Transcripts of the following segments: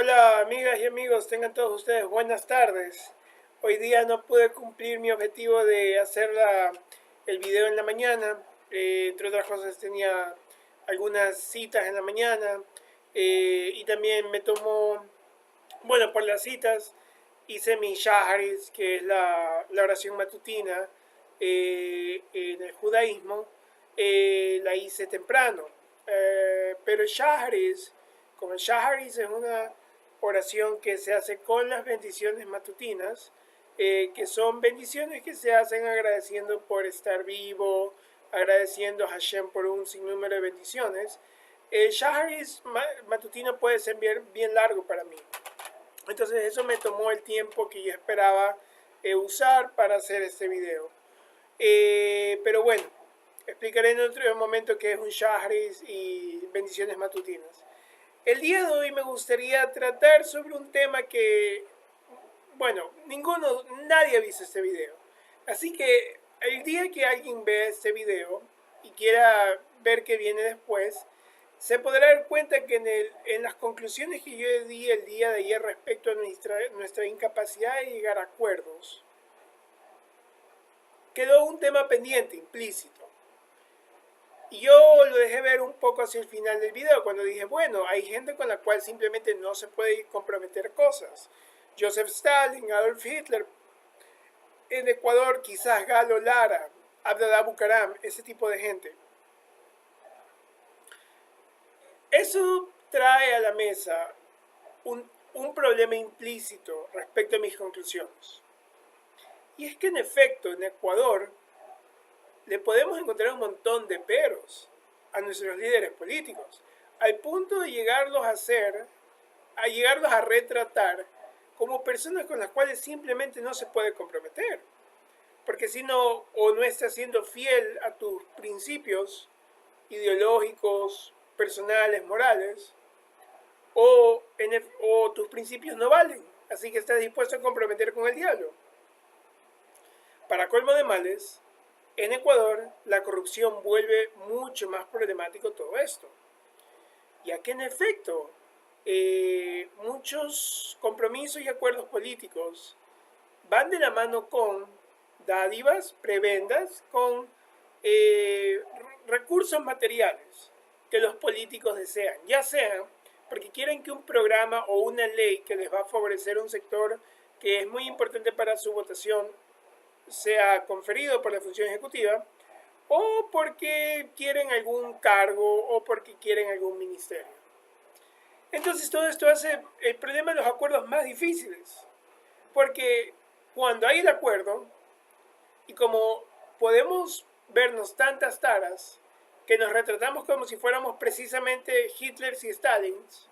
Hola amigas y amigos, tengan todos ustedes buenas tardes. Hoy día no pude cumplir mi objetivo de hacer el video en la mañana. Entre otras cosas tenía algunas citas en la mañana y también me tomó, bueno, por las citas hice mi shaharis, que es la oración matutina en el judaísmo. La hice temprano, pero el shaharis, como el shaharis es una oración que se hace con las bendiciones matutinas, que son bendiciones que se hacen agradeciendo por estar vivo, agradeciendo a Hashem por un sinnúmero de bendiciones. El shaharis matutino puede ser bien largo para mí. Entonces eso me tomó el tiempo que yo esperaba usar para hacer este video. Pero bueno, explicaré en otro momento qué es un shaharis y bendiciones matutinas. El día de hoy me gustaría tratar sobre un tema que, bueno, nadie ha visto este video. Así que el día que alguien vea este video y quiera ver qué viene después, se podrá dar cuenta que en las conclusiones que yo di el día de ayer respecto a nuestra incapacidad de llegar a acuerdos, quedó un tema pendiente, implícito. Y yo lo dejé ver un poco hacia el final del video, cuando dije, bueno, hay gente con la cual simplemente no se puede comprometer cosas. Joseph Stalin, Adolf Hitler, en Ecuador quizás Galo Lara, Abdalá Bucaram, ese tipo de gente. Eso trae a la mesa un problema implícito respecto a mis conclusiones. Y es que en efecto, en Ecuador, le podemos encontrar un montón de peros a nuestros líderes políticos, al punto de llegarlos a retratar como personas con las cuales simplemente no se puede comprometer. Porque si no, o no estás siendo fiel a tus principios ideológicos, personales, morales, o tus principios no valen. Así que estás dispuesto a comprometer con el diablo. Para colmo de males, en Ecuador la corrupción vuelve mucho más problemático todo esto, ya que en efecto muchos compromisos y acuerdos políticos van de la mano con dádivas, prebendas, con recursos materiales que los políticos desean, ya sean porque quieren que un programa o una ley que les va a favorecer un sector que es muy importante para su votación sea conferido por la función ejecutiva, o porque quieren algún cargo o porque quieren algún ministerio. Entonces todo esto hace el problema de los acuerdos más difíciles, porque cuando hay el acuerdo, y como podemos vernos tantas taras, que nos retratamos como si fuéramos precisamente Hitlers y Stalins,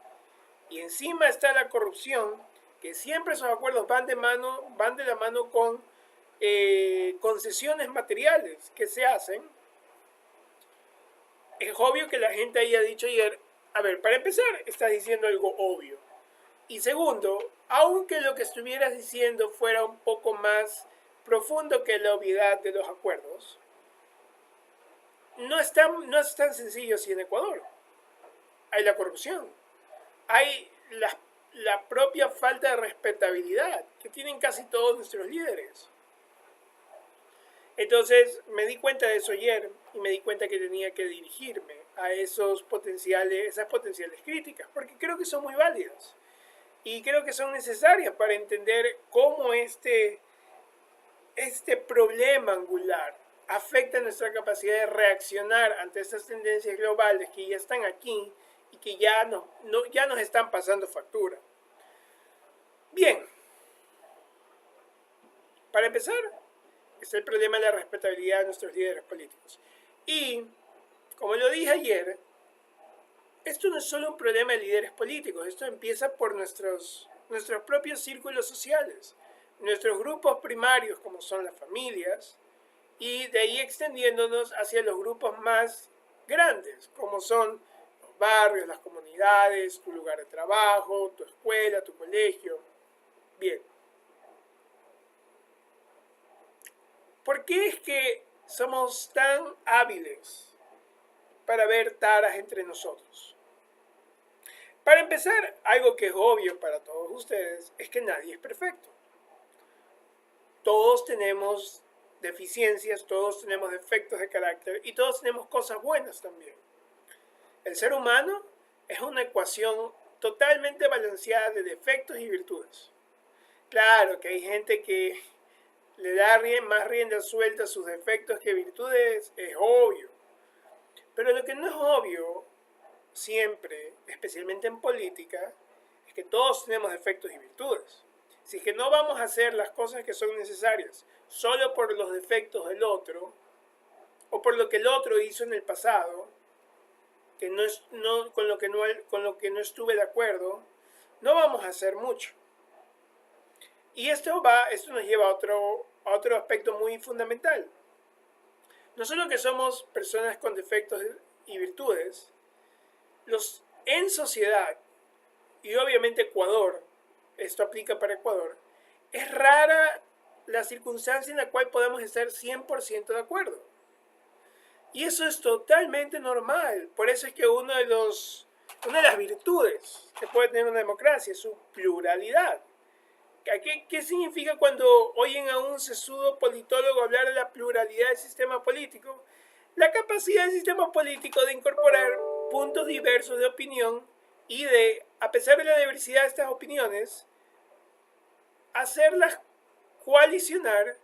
y encima está la corrupción, que siempre esos acuerdos van de la mano con concesiones materiales que se hacen. Es obvio que la gente haya dicho ayer, a ver, para empezar, estás diciendo algo obvio. Y segundo, aunque lo que estuvieras diciendo fuera un poco más profundo que la obviedad de los acuerdos, no es tan sencillo así en Ecuador. Hay la corrupción, hay la propia falta de respetabilidad que tienen casi todos nuestros líderes. Entonces me di cuenta de eso ayer y me di cuenta que tenía que dirigirme a esas potenciales críticas, porque creo que son muy válidas y creo que son necesarias para entender cómo este problema angular afecta nuestra capacidad de reaccionar ante estas tendencias globales que ya están aquí y que ya nos están pasando factura. Bien, para empezar, es el problema de la respetabilidad de nuestros líderes políticos. Y, como lo dije ayer, esto no es solo un problema de líderes políticos, esto empieza por nuestros propios círculos sociales, nuestros grupos primarios como son las familias, y de ahí extendiéndonos hacia los grupos más grandes, como son los barrios, las comunidades, tu lugar de trabajo, tu escuela, tu colegio. Bien. ¿Por qué es que somos tan hábiles para ver taras entre nosotros? Para empezar, algo que es obvio para todos ustedes es que nadie es perfecto. Todos tenemos deficiencias, todos tenemos defectos de carácter y todos tenemos cosas buenas también. El ser humano es una ecuación totalmente balanceada de defectos y virtudes. Claro que hay gente que le da más rienda suelta a sus defectos que virtudes, es obvio. Pero lo que no es obvio siempre, especialmente en política, es que todos tenemos defectos y virtudes. Si es que no vamos a hacer las cosas que son necesarias solo por los defectos del otro, o por lo que el otro hizo en el pasado, que con lo que no estuve de acuerdo, no vamos a hacer mucho. Y esto nos lleva a otro aspecto muy fundamental. No solo que somos personas con defectos y virtudes, en sociedad, y obviamente Ecuador, esto aplica para Ecuador, es rara la circunstancia en la cual podemos estar 100% de acuerdo. Y eso es totalmente normal. Por eso es que una de las virtudes que puede tener una democracia es su pluralidad. ¿Qué significa cuando oyen a un sesudo politólogo hablar de la pluralidad del sistema político? La capacidad del sistema político de incorporar puntos diversos de opinión y de, a pesar de la diversidad de estas opiniones, hacerlas coalicionar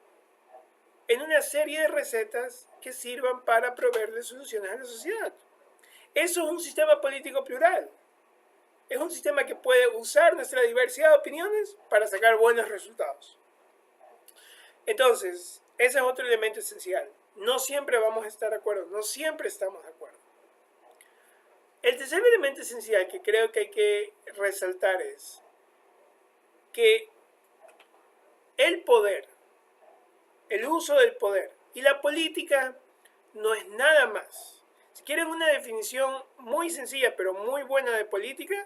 en una serie de recetas que sirvan para proveerle soluciones a la sociedad. Eso es un sistema político plural. Es un sistema que puede usar nuestra diversidad de opiniones para sacar buenos resultados. Entonces, ese es otro elemento esencial. No siempre vamos a estar de acuerdo, no siempre estamos de acuerdo. El tercer elemento esencial que creo que hay que resaltar es que el poder, el uso del poder y la política no es nada más. Si quieren una definición muy sencilla pero muy buena de política,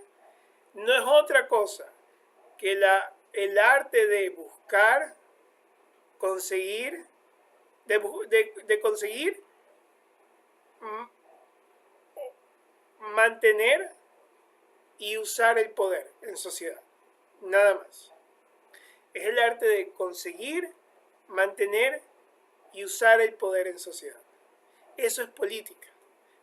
no es otra cosa que el arte de buscar, conseguir, de conseguir mantener y usar el poder en sociedad. Nada más. Es el arte de conseguir, mantener y usar el poder en sociedad. Eso es política.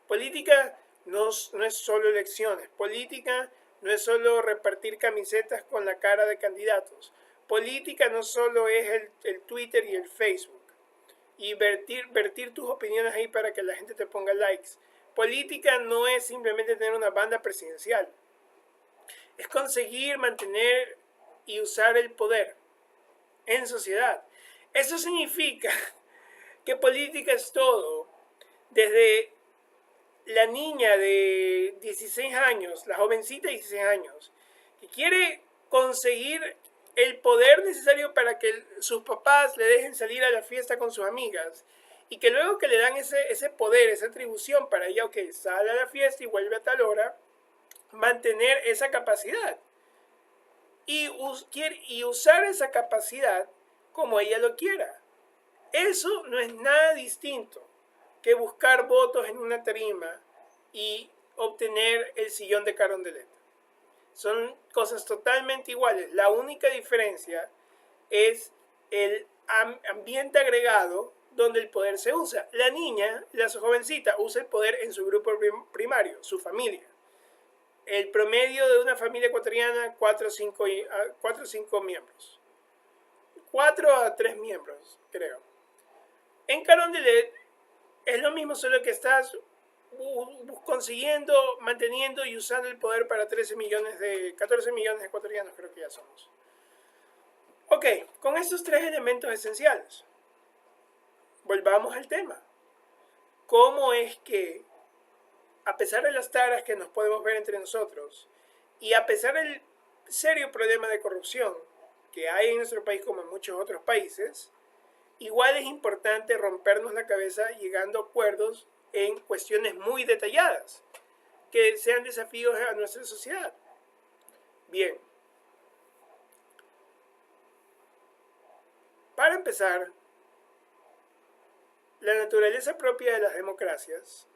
Política no es solo elecciones. Política no es solo repartir camisetas con la cara de candidatos. Política no solo es el Twitter y el Facebook y vertir tus opiniones ahí para que la gente te ponga likes. Política no es simplemente tener una banda presidencial. Es conseguir, mantener y usar el poder en sociedad. Eso significa que política es todo. Desde la niña de 16 años, la jovencita de 16 años, que quiere conseguir el poder necesario para que sus papás le dejen salir a la fiesta con sus amigas, y que luego que le dan ese poder, esa atribución para ella, ok, sale a la fiesta y vuelve a tal hora, mantener esa capacidad y usar esa capacidad como ella lo quiera. Eso no es nada distinto que buscar votos en una tarima y obtener el sillón de Carondelet. Son cosas totalmente iguales. La única diferencia es el ambiente agregado donde el poder se usa. La niña, la jovencita, usa el poder en su grupo primario, su familia. El promedio de una familia ecuatoriana, 4 o 5 miembros. 4 a 3 miembros, creo. En Carondelet es lo mismo, solo que estás consiguiendo, manteniendo y usando el poder para 14 millones de ecuatorianos, creo que ya somos. Ok, con estos tres elementos esenciales, volvamos al tema. ¿Cómo es que, a pesar de las taras que nos podemos ver entre nosotros, y a pesar del serio problema de corrupción que hay en nuestro país como en muchos otros países, igual es importante rompernos la cabeza llegando a acuerdos en cuestiones muy detalladas, que sean desafíos a nuestra sociedad? Bien. Para empezar, la naturaleza propia de las democracias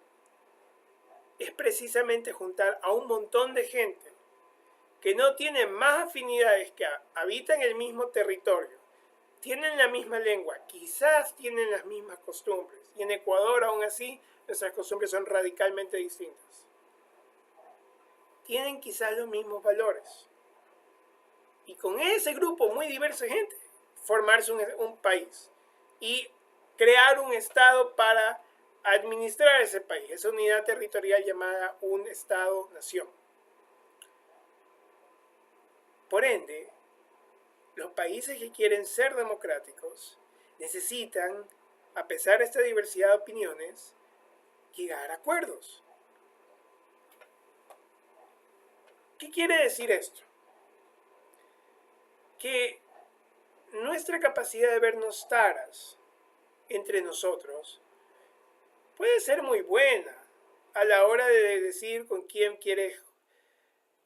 es precisamente juntar a un montón de gente que no tienen más afinidades, que habitan el mismo territorio, tienen la misma lengua, quizás tienen las mismas costumbres, y en Ecuador aún así nuestras costumbres son radicalmente distintas. Tienen quizás los mismos valores. Y con ese grupo muy diverso de gente, formarse un país y crear un Estado para administrar ese país, esa unidad territorial llamada un Estado-nación. Por ende, los países que quieren ser democráticos necesitan, a pesar de esta diversidad de opiniones, llegar a acuerdos. ¿Qué quiere decir esto? Que nuestra capacidad de vernos taras entre nosotros puede ser muy buena a la hora de decir con quién quieres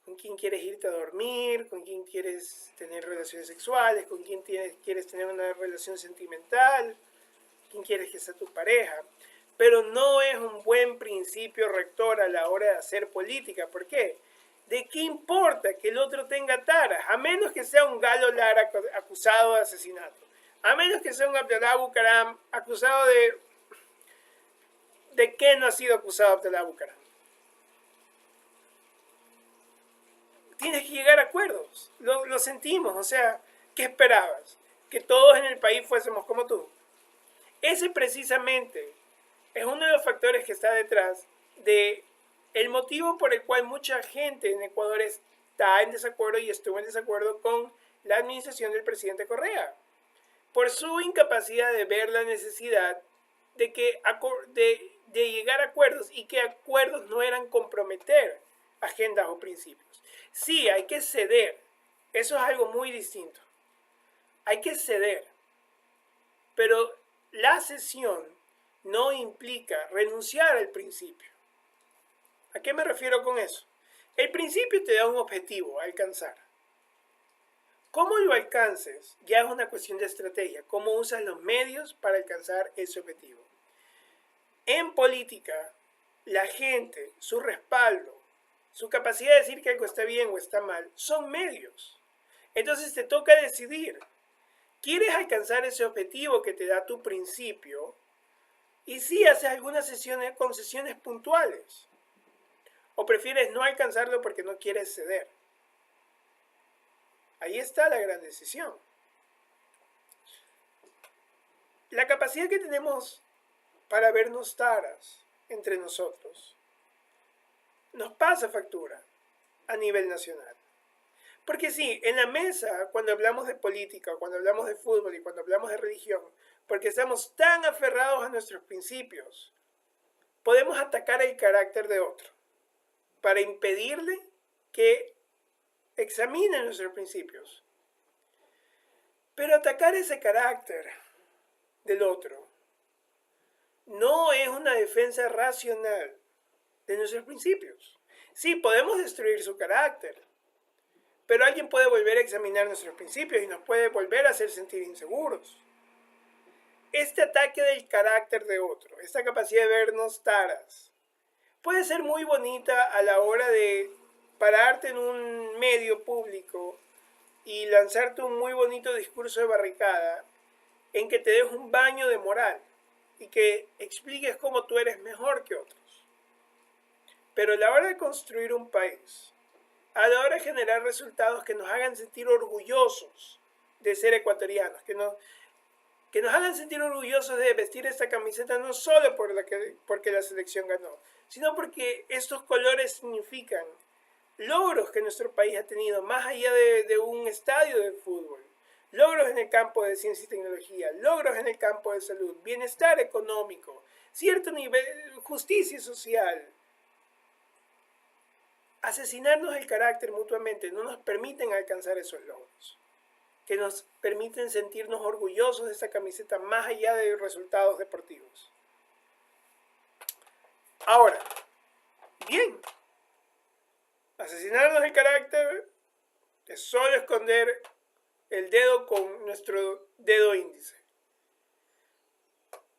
irte a dormir, con quién quieres tener relaciones sexuales, con quién quieres tener una relación sentimental, quién quieres que sea tu pareja. Pero no es un buen principio rector a la hora de hacer política. ¿Por qué? ¿De qué importa que el otro tenga taras? A menos que sea un Galo Lara acusado de asesinato. A menos que sea un Abdalá Bucaram acusado de... ¿De qué no ha sido acusado Abdalá Bucaram? Tienes que llegar a acuerdos. Lo sentimos. O sea, ¿qué esperabas? Que todos en el país fuésemos como tú. Ese precisamente es uno de los factores que está detrás de el motivo por el cual mucha gente en Ecuador está en desacuerdo y estuvo en desacuerdo con la administración del presidente Correa, por su incapacidad de ver la necesidad de llegar a acuerdos, y que acuerdos no eran comprometer agendas o principios. Sí, hay que ceder, eso es algo muy distinto. Hay que ceder, pero la cesión no implica renunciar al principio. ¿A qué me refiero con eso? El principio te da un objetivo a alcanzar. ¿Cómo lo alcances? Ya es una cuestión de estrategia. ¿Cómo usas los medios para alcanzar ese objetivo? En política, la gente, su respaldo, su capacidad de decir que algo está bien o está mal, son medios. Entonces te toca decidir. ¿Quieres alcanzar ese objetivo que te da tu principio? Y sí haces algunas concesiones puntuales. ¿O prefieres no alcanzarlo porque no quieres ceder? Ahí está la gran decisión. La capacidad que tenemos para vernos taras entre nosotros nos pasa factura a nivel nacional. Porque sí, en la mesa, cuando hablamos de política, cuando hablamos de fútbol y cuando hablamos de religión, porque estamos tan aferrados a nuestros principios, podemos atacar el carácter de otro para impedirle que examine nuestros principios. Pero atacar ese carácter del otro no es una defensa racional de nuestros principios. Sí, podemos destruir su carácter, pero alguien puede volver a examinar nuestros principios y nos puede volver a hacer sentir inseguros. Este ataque del carácter de otro, esta capacidad de vernos taras, puede ser muy bonita a la hora de pararte en un medio público y lanzarte un muy bonito discurso de barricada en que te des un baño de moral y que expliques cómo tú eres mejor que otros. Pero a la hora de construir un país, a la hora de generar resultados que nos hagan sentir orgullosos de ser ecuatorianos, que nos hagan sentir orgullosos de vestir esta camiseta, no solo porque la selección ganó, sino porque estos colores significan logros que nuestro país ha tenido más allá de un estadio de fútbol. Logros en el campo de ciencia y tecnología, logros en el campo de salud, bienestar económico, cierto nivel, justicia social. Asesinarnos el carácter mutuamente no nos permiten alcanzar esos logros, que nos permiten sentirnos orgullosos de esta camiseta más allá de resultados deportivos. Ahora, bien, asesinarnos el carácter es solo esconder el dedo con nuestro dedo índice.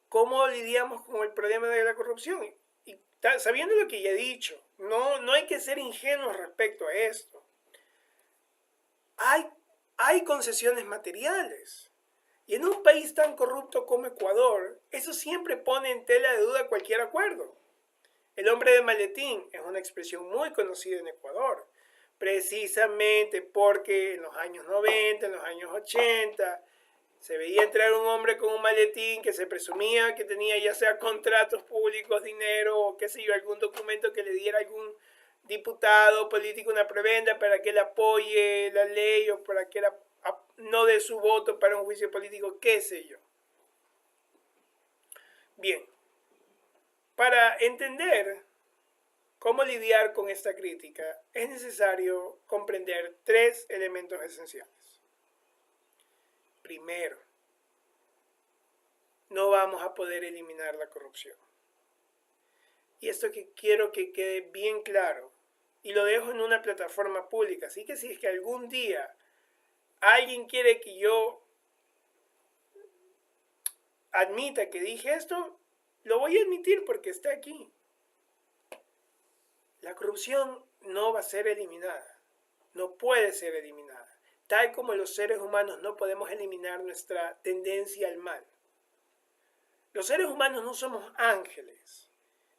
¿Cómo lidiamos con el problema de la corrupción? Sabiendo lo que ya he dicho, no hay que ser ingenuos respecto a esto. hay concesiones materiales. Y en un país tan corrupto como Ecuador, eso siempre pone en tela de duda cualquier acuerdo. El hombre de maletín es una expresión muy conocida en Ecuador, precisamente porque en los años 90, en los años 80, se veía entrar un hombre con un maletín que se presumía que tenía ya sea contratos públicos, dinero o qué sé yo, algún documento que le diera algún diputado político una prebenda para que él apoye la ley o para que él no dé su voto para un juicio político, qué sé yo. Bien, para entender cómo lidiar con esta crítica es necesario comprender tres elementos esenciales. Primero, no vamos a poder eliminar la corrupción. Y esto que quiero que quede bien claro, y lo dejo en una plataforma pública, así que si es que algún día alguien quiere que yo admita que dije esto, lo voy a admitir porque está aquí. La corrupción no va a ser eliminada, no puede ser eliminada. Tal como los seres humanos no podemos eliminar nuestra tendencia al mal. Los seres humanos no somos ángeles.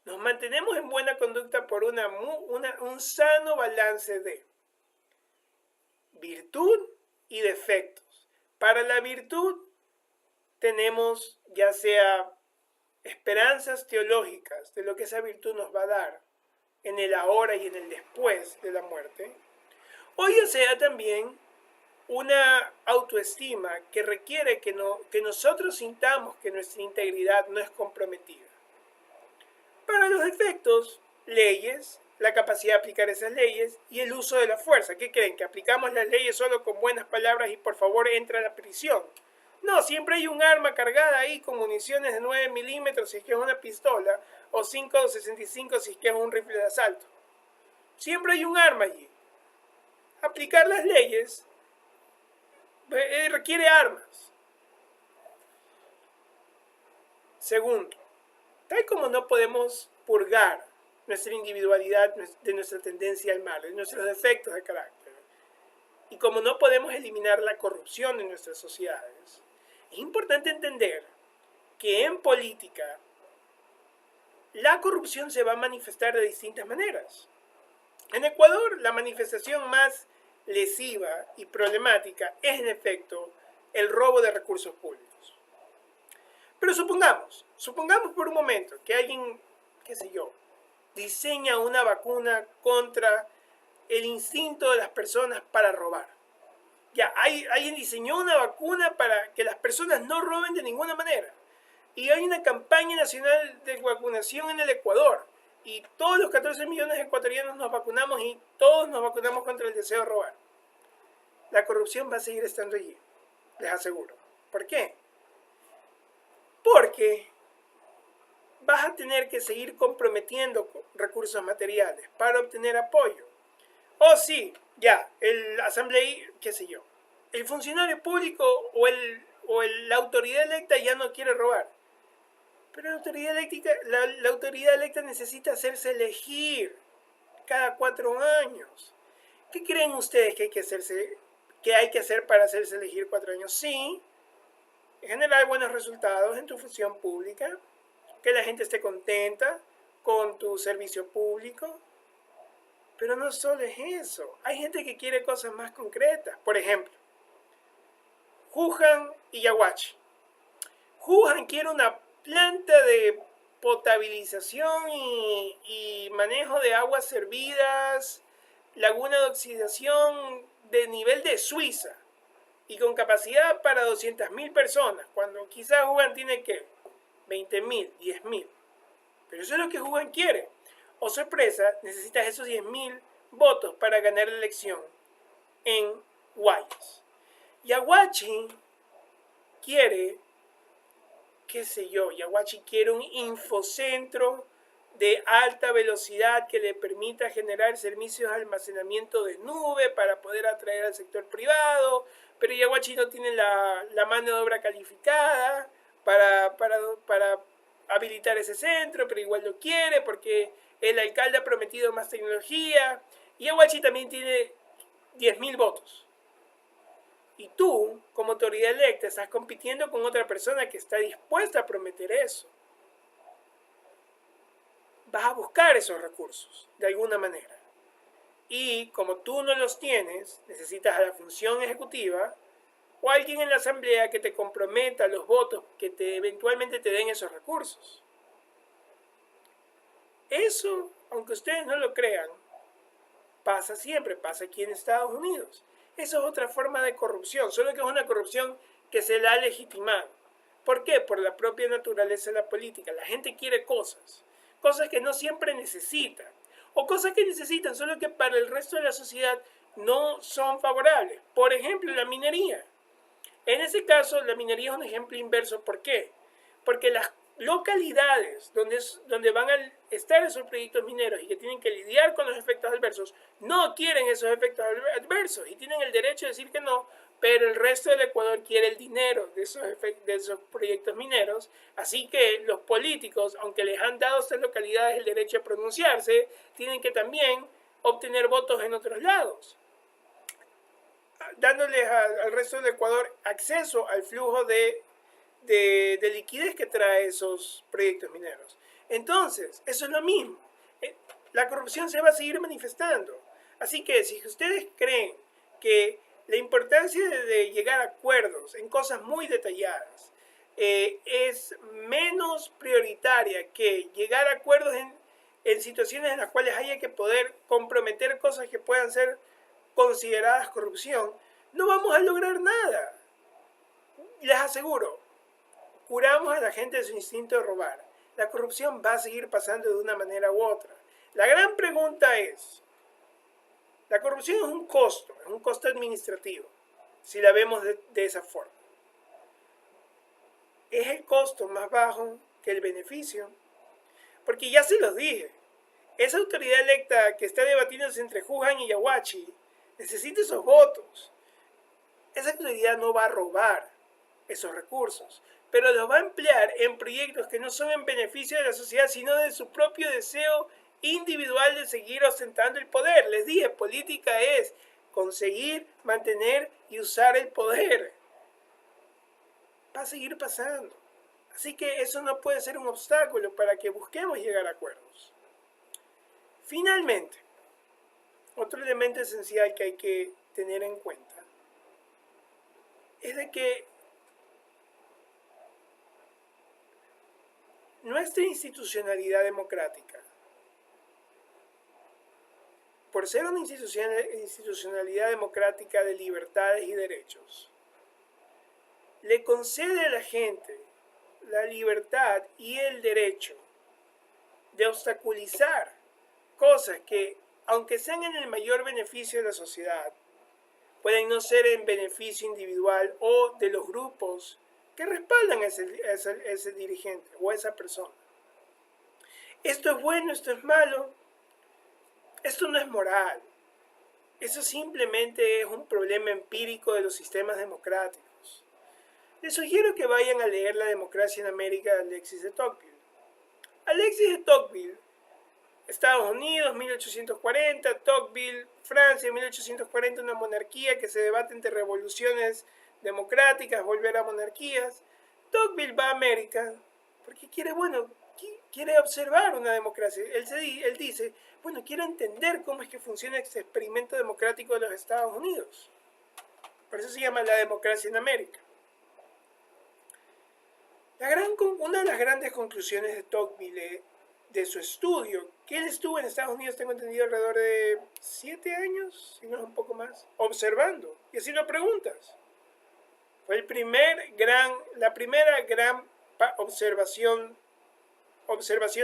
Nos mantenemos en buena conducta por un sano balance de virtud y defectos. Para la virtud tenemos ya sea esperanzas teológicas de lo que esa virtud nos va a dar en el ahora y en el después de la muerte, o ya sea también una autoestima que requiere que nosotros sintamos que nuestra integridad no es comprometida. Para los defectos, leyes, la capacidad de aplicar esas leyes y el uso de la fuerza. ¿Qué creen? ¿Que aplicamos las leyes solo con buenas palabras y por favor entra a la prisión? No, siempre hay un arma cargada ahí con municiones de 9 milímetros si es que es una pistola o 5.65 si es que es un rifle de asalto. Siempre hay un arma allí. Aplicar las leyes requiere armas. Segundo, tal como no podemos purgar nuestra individualidad de nuestra tendencia al mal, de nuestros defectos de carácter, y como no podemos eliminar la corrupción de nuestras sociedades, es importante entender que en política la corrupción se va a manifestar de distintas maneras. En Ecuador, la manifestación más lesiva y problemática es en efecto el robo de recursos públicos. Pero supongamos por un momento que alguien, qué sé yo, diseña una vacuna contra el instinto de las personas para robar. Ya, alguien diseñó una vacuna para que las personas no roben de ninguna manera. Y hay una campaña nacional de vacunación en el Ecuador. Y todos los 14 millones de ecuatorianos nos vacunamos y todos nos vacunamos contra el deseo de robar. La corrupción va a seguir estando allí, les aseguro. ¿Por qué? Porque vas a tener que seguir comprometiendo recursos materiales para obtener apoyo. O sí, ya, el asambleísta, qué sé yo, el funcionario público o la autoridad electa ya no quiere robar. Pero la autoridad electa necesita hacerse elegir cada 4 años. ¿Qué creen ustedes que hay que hacer para hacerse elegir 4 años? Sí, generar buenos resultados en tu función pública, que la gente esté contenta con tu servicio público. Pero no solo es eso. Hay gente que quiere cosas más concretas. Por ejemplo, Juján y Yaguachi. Juján quiere una planta de potabilización y manejo de aguas servidas, laguna de oxidación de nivel de Suiza y con capacidad para 200.000 personas, cuando quizás Juján tiene que 20.000, 10.000. Pero eso es lo que Juján quiere. Oh sorpresa, necesitas esos 10.000 votos para ganar la elección en Guayas. Yaguachi quiere, qué sé yo, Yaguachi quiere un infocentro de alta velocidad que le permita generar servicios de almacenamiento de nube para poder atraer al sector privado, pero Yaguachi no tiene la mano de obra calificada para habilitar ese centro, pero igual lo quiere porque el alcalde ha prometido más tecnología. Y Yaguachi también tiene 10.000 votos. Y tú, como autoridad electa, estás compitiendo con otra persona que está dispuesta a prometer eso. Vas a buscar esos recursos, de alguna manera. Y como tú no los tienes, necesitas a la función ejecutiva o alguien en la asamblea que te comprometa los votos que eventualmente te den esos recursos. Eso, aunque ustedes no lo crean, pasa siempre, pasa aquí en Estados Unidos. Eso es otra forma de corrupción, solo que es una corrupción que se la ha legitimado. ¿Por qué? Por la propia naturaleza de la política. La gente quiere cosas que no siempre necesitan, o cosas que necesitan, solo que para el resto de la sociedad no son favorables. Por ejemplo, la minería. En ese caso, la minería es un ejemplo inverso. ¿Por qué? Porque las localidades donde van a estar esos proyectos mineros y que tienen que lidiar con los efectos adversos, no quieren esos efectos adversos y tienen el derecho de decir que no, pero el resto del Ecuador quiere el dinero de esos proyectos mineros. Así que los políticos, aunque les han dado a estas localidades el derecho a pronunciarse, tienen que también obtener votos en otros lados, dándoles al resto del Ecuador acceso al flujo de liquidez que trae esos proyectos mineros. Entonces, eso es lo mismo. La corrupción se va a seguir manifestando. Así que si ustedes creen que la importancia de llegar a acuerdos en cosas muy detalladas es menos prioritaria que llegar a acuerdos en situaciones en las cuales haya que poder comprometer cosas que puedan ser consideradas corrupción, no vamos a lograr nada. Les aseguro, curamos a la gente de su instinto de robar. La corrupción va a seguir pasando de una manera u otra. La gran pregunta es, la corrupción es un costo administrativo, si la vemos de esa forma. ¿Es el costo más bajo que el beneficio? Porque ya se los dije, esa autoridad electa que está debatiéndose entre Juhan y Yaguachi necesita esos votos. Esa autoridad no va a robar esos recursos, pero los va a emplear en proyectos que no son en beneficio de la sociedad, sino de su propio deseo individual de seguir ostentando el poder. Les dije, política es conseguir, mantener y usar el poder. Va a seguir pasando. Así que eso no puede ser un obstáculo para que busquemos llegar a acuerdos. Finalmente, otro elemento esencial que hay que tener en cuenta es de que nuestra institucionalidad democrática, por ser una institucionalidad democrática de libertades y derechos, le concede a la gente la libertad y el derecho de obstaculizar cosas que, aunque sean en el mayor beneficio de la sociedad, pueden no ser en beneficio individual o de los grupos que respaldan a ese dirigente o a esa persona. Esto es bueno, esto es malo, esto no es moral. Eso simplemente es un problema empírico de los sistemas democráticos. Les sugiero que vayan a leer La democracia en América de Alexis de Tocqueville. Alexis de Tocqueville, Estados Unidos, 1840, Tocqueville, Francia, 1840, una monarquía que se debate entre revoluciones democráticas, volver a monarquías. Tocqueville va a América porque quiere observar una democracia. Él dice, bueno, quiero entender cómo es que funciona este experimento democrático de los Estados Unidos. Por eso se llama La democracia en América. Una de las grandes conclusiones de Tocqueville, de su estudio, que él estuvo en Estados Unidos, tengo entendido, alrededor de 7 años, si no es un poco más, observando, y así lo preguntas. Fue la primera gran observación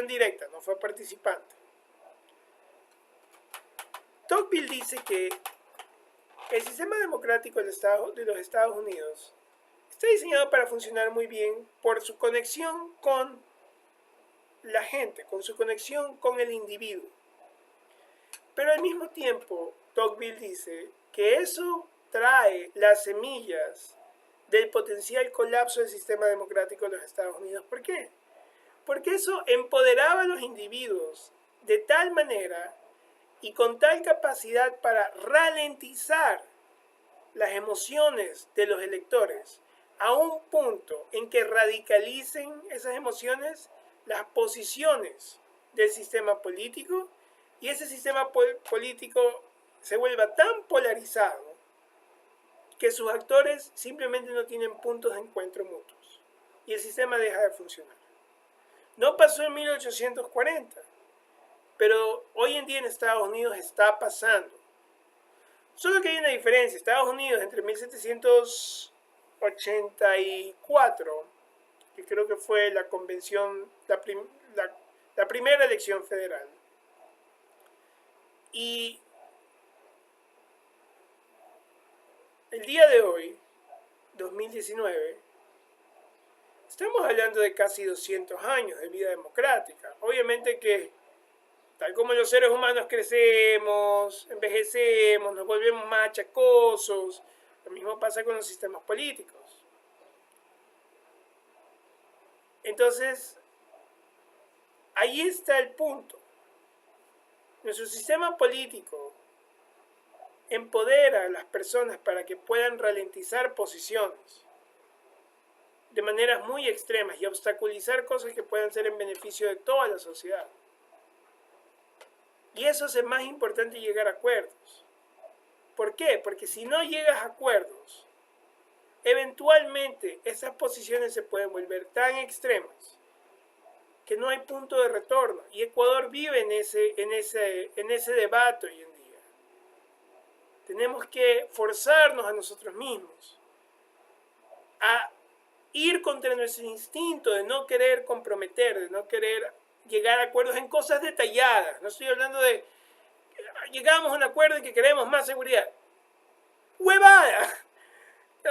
directa, no fue participante. Tocqueville dice que el sistema democrático de los Estados Unidos está diseñado para funcionar muy bien por su conexión con la gente, con su conexión con el individuo. Pero al mismo tiempo, Tocqueville dice que eso trae las semillas del potencial colapso del sistema democrático de los Estados Unidos. ¿Por qué? Porque eso empoderaba a los individuos de tal manera y con tal capacidad para ralentizar las emociones de los electores a un punto en que radicalicen esas emociones las posiciones del sistema político y ese sistema político se vuelva tan polarizado que sus actores simplemente no tienen puntos de encuentro mutuos y el sistema deja de funcionar. No pasó en 1840, pero hoy en día en Estados Unidos está pasando. Solo que hay una diferencia. Estados Unidos entre 1784, que creo que fue la convención, la primera elección federal, y el día de hoy, 2019, estamos hablando de casi 200 años de vida democrática. Obviamente que, tal como los seres humanos crecemos, envejecemos, nos volvemos más achacosos, lo mismo pasa con los sistemas políticos. Entonces, ahí está el punto. Nuestro sistema político empodera a las personas para que puedan ralentizar posiciones de maneras muy extremas y obstaculizar cosas que puedan ser en beneficio de toda la sociedad. Y eso hace más importante llegar a acuerdos. ¿Por qué? Porque si no llegas a acuerdos, eventualmente esas posiciones se pueden volver tan extremas que no hay punto de retorno. Y Ecuador vive en ese debate hoy en día. Tenemos que forzarnos a nosotros mismos a ir contra nuestro instinto de no querer comprometer, de no querer llegar a acuerdos en cosas detalladas. No estoy hablando de llegamos a un acuerdo en que queremos más seguridad. ¡Huevada!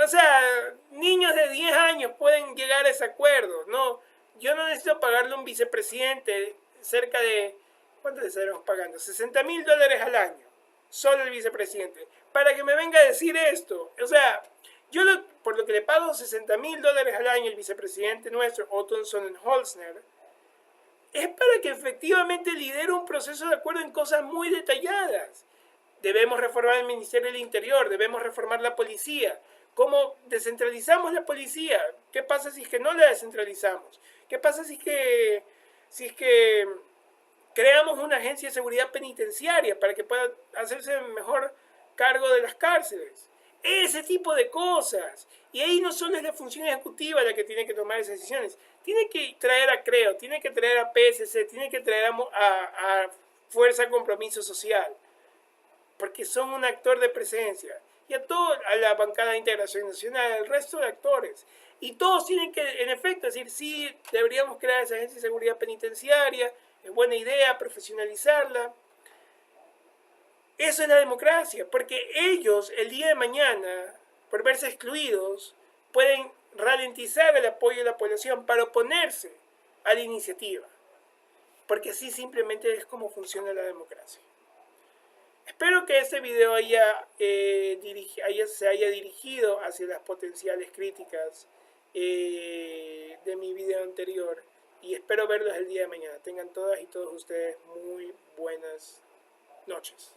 O sea, niños de 10 años pueden llegar a ese acuerdo. No, yo no necesito pagarle a un vicepresidente cerca de, ¿cuánto le estaremos pagando? $60,000 al año. Solo el vicepresidente. Para que me venga a decir esto. O sea, yo por lo que le pago $60,000 al año el vicepresidente nuestro, Otto Sonnenholzner, es para que efectivamente lidere un proceso de acuerdo en cosas muy detalladas. Debemos reformar el Ministerio del Interior, debemos reformar la policía. ¿Cómo descentralizamos la policía? ¿Qué pasa si es que no la descentralizamos? ¿Qué pasa si es que creamos una agencia de seguridad penitenciaria para que pueda hacerse mejor cargo de las cárceles? Ese tipo de cosas. Y ahí no solo es la función ejecutiva la que tiene que tomar esas decisiones. Tiene que traer a CREO, tiene que traer a PSC, tiene que traer a Fuerza Compromiso Social. Porque son un actor de presencia. Y a la bancada de Integración Nacional, al resto de actores. Y todos tienen que, en efecto, decir, sí, deberíamos crear esa agencia de seguridad penitenciaria, es buena idea profesionalizarla. Eso es la democracia, porque ellos, el día de mañana, por verse excluidos, pueden ralentizar el apoyo de la población para oponerse a la iniciativa. Porque así simplemente es como funciona la democracia. Espero que este video se haya dirigido hacia las potenciales críticas de mi video anterior y espero verlos el día de mañana. Tengan todas y todos ustedes muy buenas noches.